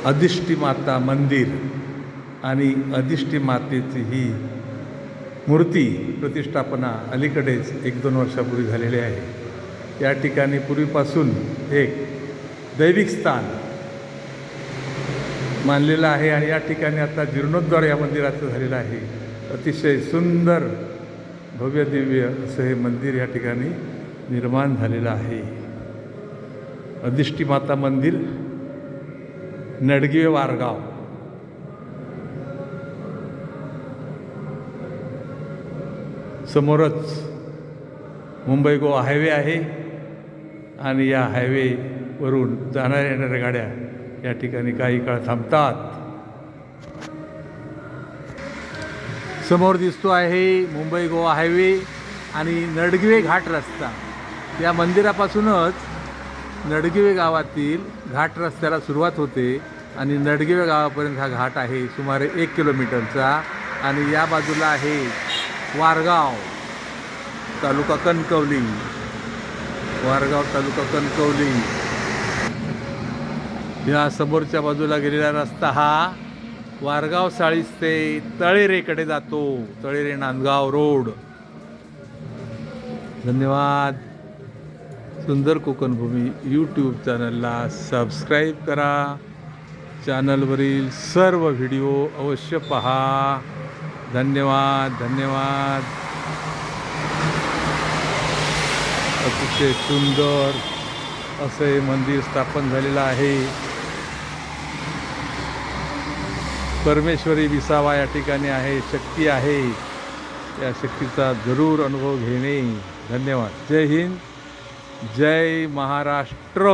अधिष्ठी माता मंदिर आणि अधिष्ठी मातेची ही मूर्ती प्रतिष्ठापना अलीकडेच 1-2 वर्षापूर्वी झालेली आहे. या ठिकाणी पूर्वीपासून एक दैविक स्थान मानलेलं आहे आणि या ठिकाणी आता जीर्णोद्धार या मंदिराचं झालेलं आहे. अतिशय सुंदर भव्य दिव्य असं हे मंदिर या ठिकाणी निर्माण झालेलं आहे. अधिष्ठी माता मंदिर, नडगे वारगाव. समोरच मुंबई गोवा हायवे आहे आणि या हायवेवरून जाणाऱ्या येणाऱ्या गाड्या या ठिकाणी काही काळ थांबतात. समोर दिसतो आहे मुंबई गोवा हायवे आणि नडगिवे घाट रस्ता. या मंदिरापासूनच नडगिवे गावातील घाट रस्त्याला सुरुवात होते आणि नडगिवे गावापर्यंत हा घाट आहे सुमारे 1 किलोमीटरचा. आणि या बाजूला आहे वारगाव तालुका कणकवली. वारगाव तालुका कणकवली. या समोरच्या बाजूला गेलेला रस्ता हा वारगाव साळीस ते तळेरेकडे जातो. तळेरे नांदगाव रोड. धन्यवाद. सुंदर कोकणभूमी यूट्यूब चॅनलला सबस्क्राईब करा. चॅनलवरील सर्व व्हिडिओ अवश्य पहा. धन्यवाद. धन्यवाद. अतिशय सुंदर असं हे मंदिर स्थापन झालेलं आहे. परमेश्वरी विसावा या ठिकाणी आहे, शक्ती आहे. या शक्तीचा जरूर अनुभव घेणे. धन्यवाद. जय हिंद, जय महाराष्ट्र.